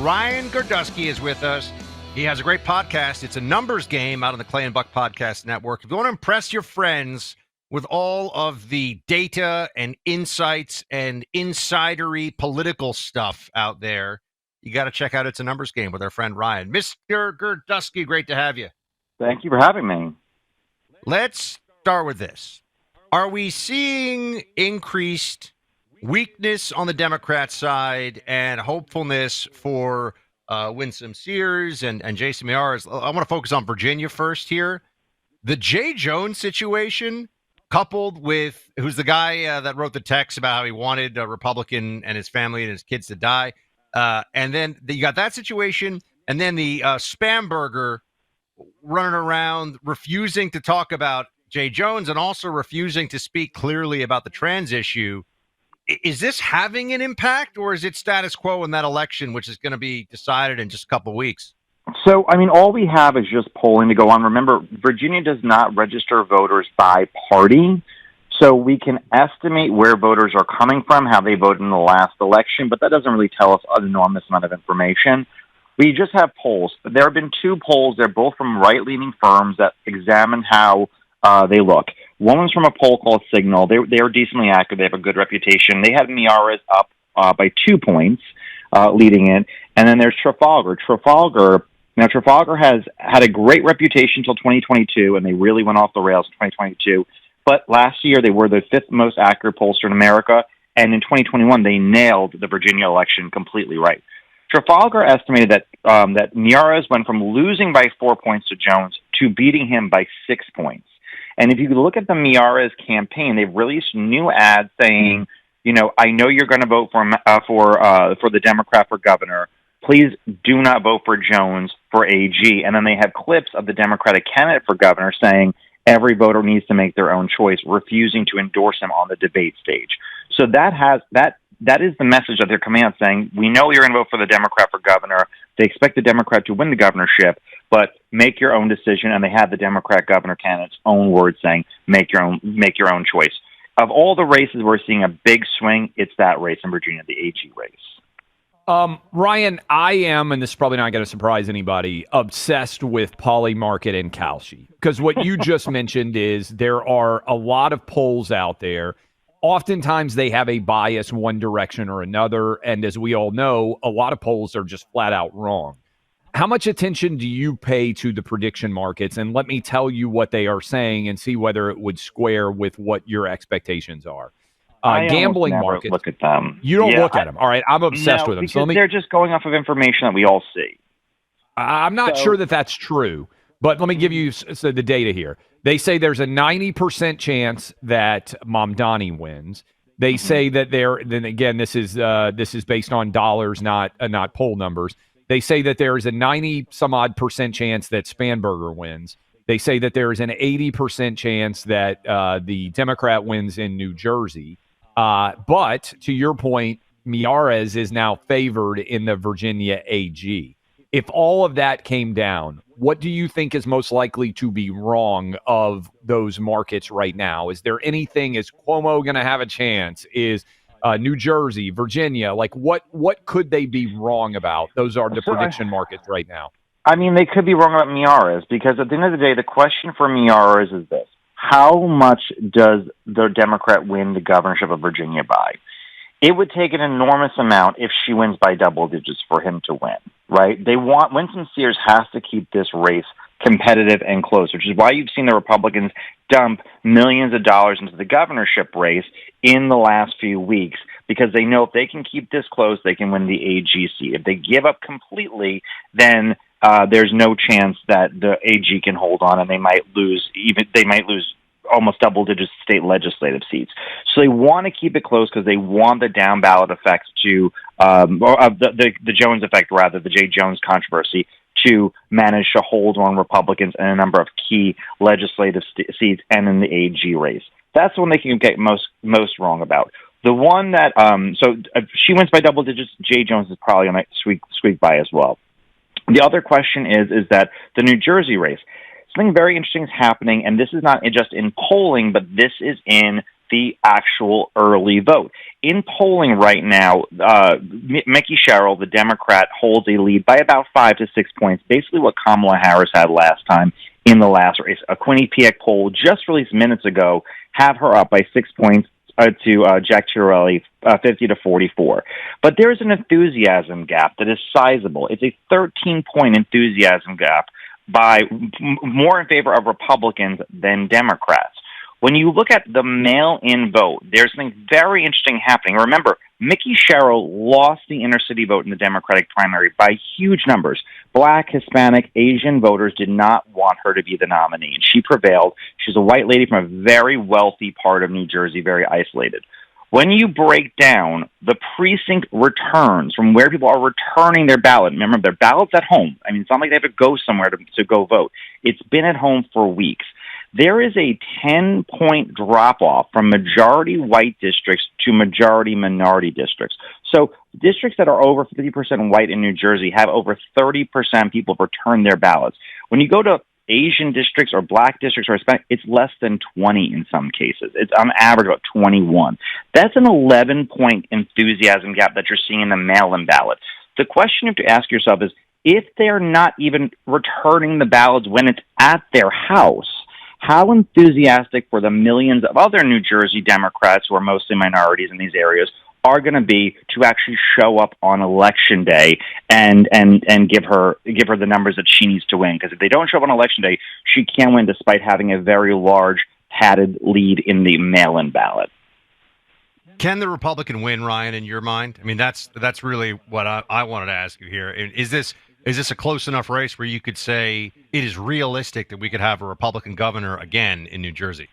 Ryan Girdusky is with us. He has a great podcast. It's a numbers game out on the Clay and Buck Podcast Network. If you want to impress your friends with all of the data and insights and insidery political stuff out there, you got to check out It's a Numbers Game with our friend Ryan. Mr. Girdusky, great to have you. Thank you for having me. Let's start with this. Are we seeing increased weakness on the Democrat side and hopefulness for Winsome Sears and Jason Miyares? I want to focus on Virginia first here. The Jay Jones situation, coupled with who's the guy that wrote the text about how he wanted a Republican and his family and his kids to die. And then you got that situation. And then the spam burger running around refusing to talk about Jay Jones and also refusing to speak clearly about the trans issue. Is this having an impact, or is it status quo in that election, which is going to be decided in just a couple of weeks? So, all we have is just polling to go on. Remember, Virginia does not register voters by party, so we can estimate where voters are coming from, how they voted in the last election, but that doesn't really tell us an enormous amount of information. We just have polls. There have been two polls. They're both from right-leaning firms that examine how they look. One was from a poll called Signal. They're decently accurate. They have a good reputation. They had Miyares up by 2 points, leading it. And then there's Trafalgar. Trafalgar has had a great reputation until 2022, and they really went off the rails in 2022. But last year, they were the fifth most accurate pollster in America, and in 2021, they nailed the Virginia election completely right. Trafalgar estimated that that Miyares went from losing by 4 points to Jones to beating him by 6 points. And if you look at the Miyares campaign, they've released new ads saying, I know you're going to vote for the Democrat for governor. Please do not vote for Jones for AG. And then they have clips of the Democratic candidate for governor saying every voter needs to make their own choice, refusing to endorse him on the debate stage. So that is the message that they're coming out saying, we know you're going to vote for the Democrat for governor. They expect the Democrat to win the governorship, but make your own decision. And they have the Democrat governor candidate's own words saying, make your own choice. Of all the races we're seeing a big swing, it's that race in Virginia, the AG race. Ryan, I am, and this is probably not going to surprise anybody, obsessed with Polymarket and Kalshi. Because what you just mentioned is there are a lot of polls out there. Oftentimes they have a bias one direction or another. And as we all know, a lot of polls are just flat out wrong. How much attention do you pay to the prediction markets? And let me tell you what they are saying and see whether it would square with what your expectations are. Gambling markets. Look at them. You don't look at them. All right. I'm obsessed with them. So they're just going off of information that we all see. I'm not sure that that's true, but let me give you the data here. They say there's a 90% chance that Mamdani wins. They say that then again, this is based on dollars, not poll numbers. They say that there is a 90-some-odd% chance that Spanberger wins. They say that there is an 80% chance that the Democrat wins in New Jersey. But to your point, Miyares is now favored in the Virginia AG. If all of that came down, what do you think is most likely to be wrong of those markets right now? Is there anything, is Cuomo going to have a chance? Is New Jersey, Virginia, what could they be wrong about? Those are the prediction markets right now. They could be wrong about Miyares, because at the end of the day, the question for Miyares is this. How much does the Democrat win the governorship of Virginia by? It would take an enormous amount if she wins by double digits for him to win, right? Winsome Sears has to keep this race competitive and close, which is why you've seen the Republicans dump millions of dollars into the governorship race in the last few weeks, because they know if they can keep this close, they can win the AG seat. If they give up completely, then there's no chance that the AG can hold on, and they might lose almost double-digit state legislative seats. So they want to keep it close because they want the down-ballot effects the Jones effect, rather, the Jay Jones controversy, to manage to hold on Republicans in a number of key legislative seats and in the AG race. That's the one they can get most wrong about. The one that, if she wins by double digits, Jay Jones is probably going to squeak by as well. The other question is that the New Jersey race, something very interesting is happening, and this is not just in polling, but this is in the actual early vote. In polling right now, Mickey Sherrill, the Democrat, holds a lead by about 5 to 6 points, basically what Kamala Harris had last time in the last race. A Quinnipiac poll just released minutes ago have her up by 6 points to Jack Ciattarelli, 50 to 44. But there's an enthusiasm gap that is sizable. It's a 13-point enthusiasm gap by more in favor of Republicans than Democrats. When you look at the mail-in vote, there's something very interesting happening. Remember, Mickey Sherrill lost the inner-city vote in the Democratic primary by huge numbers. Black, Hispanic, Asian voters did not want her to be the nominee, and she prevailed. She's a white lady from a very wealthy part of New Jersey, very isolated. When you break down the precinct returns from where people are returning their ballot, remember, their ballot's at home. I mean, it's not like they have to go somewhere to go vote. It's been at home for weeks. There is a 10-point drop-off from majority white districts to majority minority districts. So districts that are over 50% white in New Jersey have over 30% people return their ballots. When you go to Asian districts or black districts or Hispanic, it's less than 20 in some cases. It's on average about 21. That's an 11-point enthusiasm gap that you're seeing in the mail-in ballot. The question you have to ask yourself is, if they're not even returning the ballots when it's at their house, how enthusiastic for the millions of other New Jersey Democrats, who are mostly minorities in these areas, are going to be to actually show up on Election Day and give her the numbers that she needs to win? Because if they don't show up on Election Day, she can't win despite having a very large padded lead in the mail-in ballot. Can the Republican win, Ryan, in your mind? I mean, that's really what I wanted to ask you here. Is this a close enough race where you could say it is realistic that we could have a Republican governor again in New Jersey?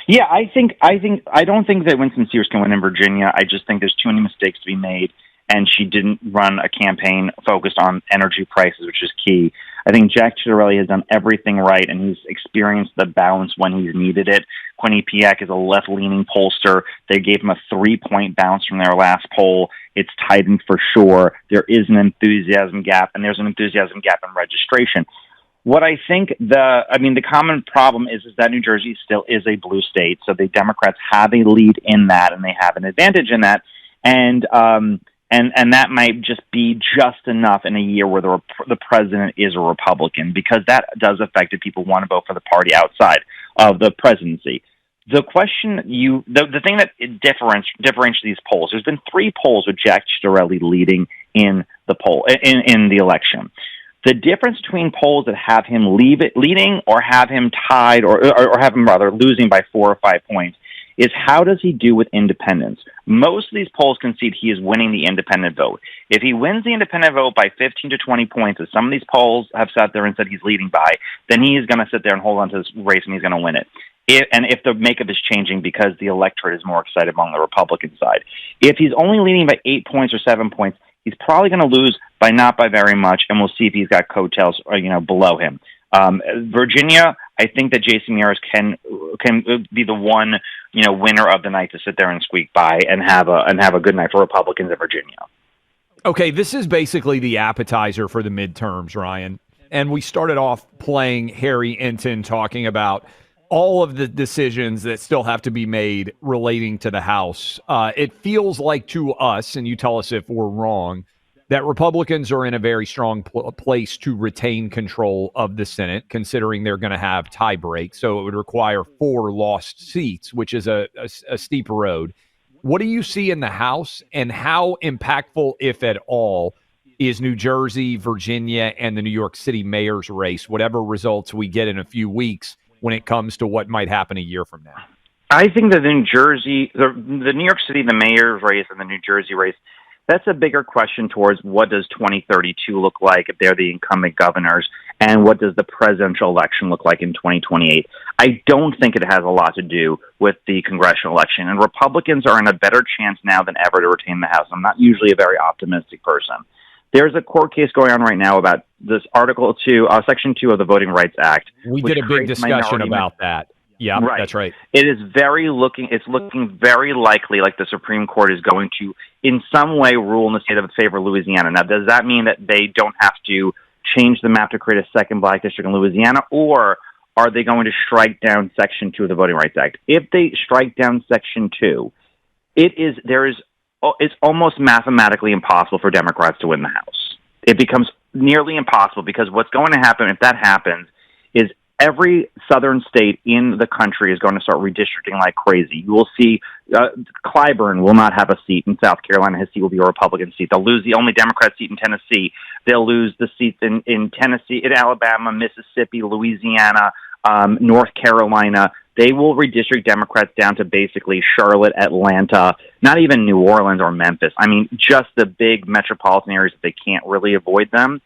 Yeah, I don't think that Winston Sears can win in Virginia. I just think there's too many mistakes to be made, and she didn't run a campaign focused on energy prices, which is key. I think Jack Ciattarelli has done everything right, and he's experienced the balance when he's needed it. Quinnipiac is a left-leaning pollster. They gave him a 3-point bounce from their last poll. It's tightened for sure. There is an enthusiasm gap, and there's an enthusiasm gap in registration. What I think the common problem is that New Jersey still is a blue state, so the Democrats have a lead in that, and they have an advantage in that, and that might just be just enough in a year where the president is a Republican, because that does affect if people want to vote for the party outside of the presidency. The question the thing that differentiates these polls, there's been 3 polls with Jack Ciattarelli leading in the poll in the election. The difference between polls that have him leading or have him tied or have him rather losing by 4 or 5 points is how does he do with independents? Most of these polls concede he is winning the independent vote. If he wins the independent vote by 15 to 20 points, as some of these polls have sat there and said he's leading by, then he is going to sit there and hold on to this race and he's going to win it. If the makeup is changing because the electorate is more excited among the Republican side. If he's only leading by 8 points or 7 points, he's probably going to lose by not by very much, and we'll see if he's got coattails below him. Virginia, I think that Jason Miyares can be the one winner of the night to sit there and squeak by and have a good night for Republicans in Virginia. Okay, this is basically the appetizer for the midterms, Ryan. And we started off playing Harry Enton talking about all of the decisions that still have to be made relating to the House. It feels like to us, and you tell us if we're wrong, that Republicans are in a very strong place to retain control of the Senate, considering they're going to have tie breaks. So it would require 4 lost seats, which is a steep road. What do you see in the House, and how impactful, if at all, is New Jersey, Virginia, and the New York City mayor's race, whatever results we get in a few weeks, when it comes to what might happen a year from now? I think that in Jersey, the New York City, the mayor's race, and the New Jersey race, that's a bigger question towards what does 2032 look like if they're the incumbent governors, and what does the presidential election look like in 2028. I don't think it has a lot to do with the congressional election, and Republicans are in a better chance now than ever to retain the House. I'm not usually a very optimistic person. There's a court case going on right now about this Article 2, Section 2 of the Voting Rights Act. We did a big discussion about that. Yeah, right. That's right. It is it's looking very likely like the Supreme Court is going to, in some way, rule in the state of favor of Louisiana. Now, does that mean that they don't have to change the map to create a second black district in Louisiana, or are they going to strike down Section 2 of the Voting Rights Act? If they strike down Section 2, it's almost mathematically impossible for Democrats to win the House. It becomes nearly impossible because what's going to happen if that happens is every southern state in the country is going to start redistricting like crazy. You will see Clyburn will not have a seat in South Carolina. His seat will be a Republican seat. They'll lose the only Democrat seat in Tennessee. They'll lose the seats in Tennessee, in Alabama, Mississippi, Louisiana, North Carolina. They will redistrict Democrats down to basically Charlotte, Atlanta, not even New Orleans or Memphis. I mean, just the big metropolitan areas that they can't really avoid them.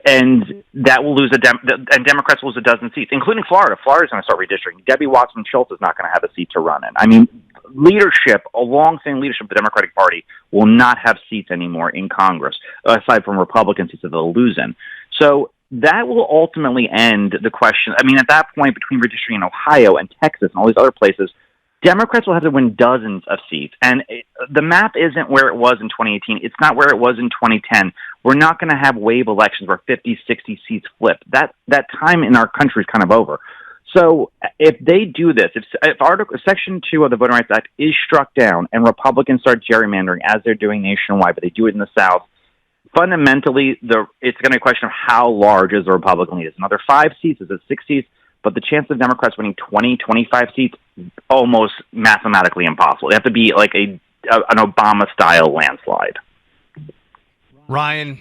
And that will lose and Democrats will lose a dozen seats, including Florida. Florida's going to start redistricting. Debbie Wasserman-Schultz is not going to have a seat to run in. I mean, leadership, a long-standing leadership of the Democratic Party will not have seats anymore in Congress, aside from Republican seats that they'll lose in. So that will ultimately end the question. I mean, at that point, between redistricting in Ohio and Texas and all these other places, Democrats will have to win dozens of seats. And the map isn't where it was in 2018. It's not where it was in 2010. We're not going to have wave elections where 50, 60 seats flip. That time in our country is kind of over. So if they do this, if Section 2 of the Voting Rights Act is struck down and Republicans start gerrymandering as they're doing nationwide, but they do it in the South, fundamentally, it's going to be a question of how large is the Republican lead. Is it another 5 seats? Is it 6 seats? But the chance of Democrats winning 20, 25 seats, almost mathematically impossible. It have to be like an Obama-style landslide. Ryan,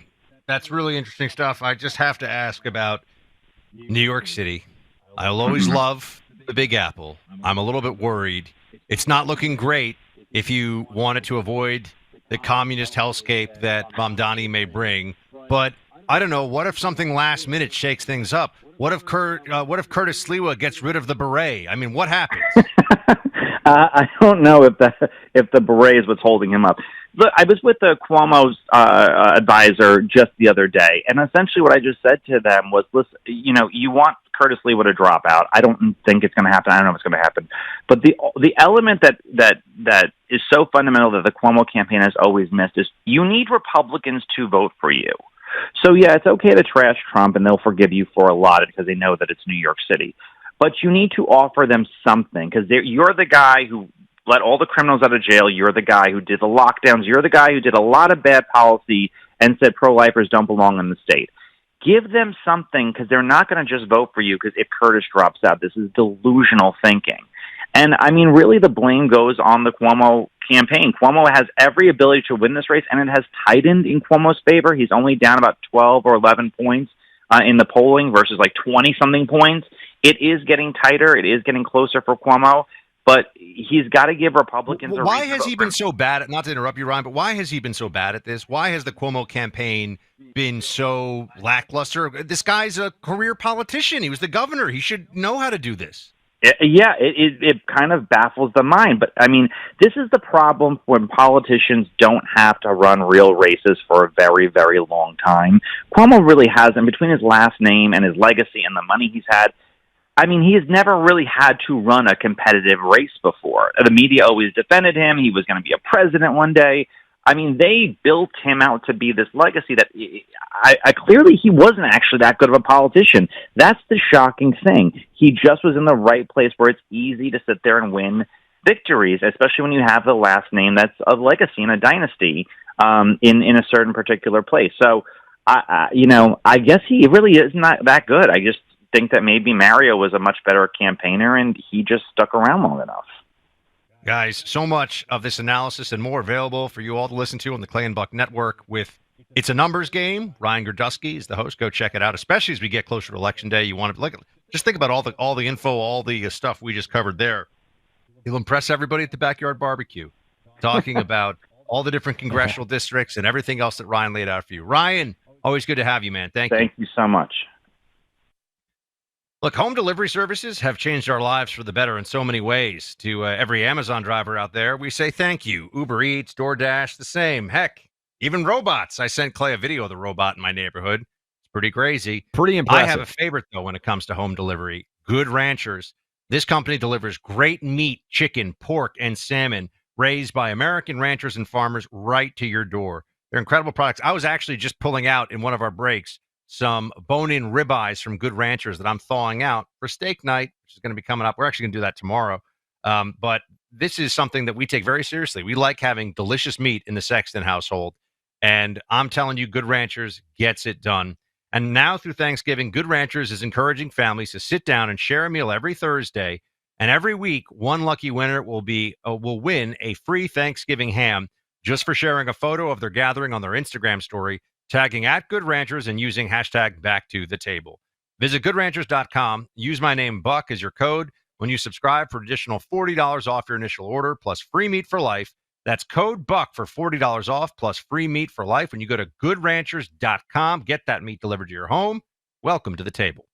that's really interesting stuff. I just have to ask about New York City. I'll always love the Big Apple. I'm a little bit worried. It's not looking great if you wanted to avoid the communist hellscape that Mamdani may bring. But I don't know. What if something last minute shakes things up? What if Curtis Sliwa gets rid of the beret? I mean, what happens? I don't know if the beret is what's holding him up. Look, I was with the Cuomo's advisor just the other day, and essentially what I just said to them was, listen, you want Curtis Sliwa to drop out. I don't think it's going to happen. I don't know if it's going to happen. But the element that is so fundamental that the Cuomo campaign has always missed is you need Republicans to vote for you. So, yeah, it's okay to trash Trump, and they'll forgive you for a lot because they know that it's New York City. But you need to offer them something because you're the guy who let all the criminals out of jail. You're the guy who did the lockdowns. You're the guy who did a lot of bad policy and said pro-lifers don't belong in the state. Give them something because they're not going to just vote for you because if Curtis drops out. This is delusional thinking. And, I mean, really the blame goes on the Cuomo campaign. Cuomo has every ability to win this race, and it has tightened in Cuomo's favor. He's only down about 12 or 11 points in the polling versus like 20-something points. It is getting tighter. It is getting closer for Cuomo, but he's got to give Republicans a Why has he been so bad at, not to interrupt you, Ryan, but why has he been so bad at this? Why has the Cuomo campaign been so lackluster? This guy's a career politician. He was the governor. He should know how to do this. Yeah, it kind of baffles the mind. But, I mean, this is the problem when politicians don't have to run real races for a very, very long time. Cuomo really hasn't. Between his last name and his legacy and the money he's had, I mean, he has never really had to run a competitive race before. The media always defended him. He was going to be a president one day. I mean, they built him out to be this legacy that I clearly he wasn't actually that good of a politician. That's the shocking thing. He just was in the right place where it's easy to sit there and win victories, especially when you have the last name that's a legacy and a dynasty in a certain particular place. So, I guess he really is not that good. I just think that maybe Mario was a much better campaigner and he just stuck around long enough. Guys, so much of this analysis and more available for you all to listen to on the Clay and Buck Network with It's a Numbers Game. Ryan Girdusky is the host. Go check it out, especially as we get closer to Election Day. You want to just think about all the info, all the stuff we just covered there. You'll impress everybody at the Backyard Barbecue, talking about all the different congressional districts and everything else that Ryan laid out for you. Ryan, always good to have you, man. Thank you. Thank you so much. Look, home delivery services have changed our lives for the better in so many ways. To every Amazon driver out there, we say thank you. Uber Eats, DoorDash, the same. Heck, even robots. I sent Clay a video of the robot in my neighborhood. It's pretty crazy. Pretty impressive. I have a favorite, though, when it comes to home delivery. Good Ranchers. This company delivers great meat, chicken, pork, and salmon raised by American ranchers and farmers right to your door. They're incredible products. I was actually just pulling out in one of our breaks some bone-in ribeyes from Good Ranchers that I'm thawing out for steak night, which is going to be coming up. We're actually going to do that tomorrow. But this is something that we take very seriously. We like having delicious meat in the Sexton household. And I'm telling you, Good Ranchers gets it done. And now through Thanksgiving, Good Ranchers is encouraging families to sit down and share a meal every Thursday. And every week, one lucky winner will win a free Thanksgiving ham just for sharing a photo of their gathering on their Instagram story, tagging at Good Ranchers and using hashtag back to the table. Visit goodranchers.com. Use my name Buck as your code when you subscribe for additional $40 off your initial order plus free meat for life. That's code BUCK for $40 off plus free meat for life when you go to goodranchers.com. Get that meat delivered to your home. Welcome to the table.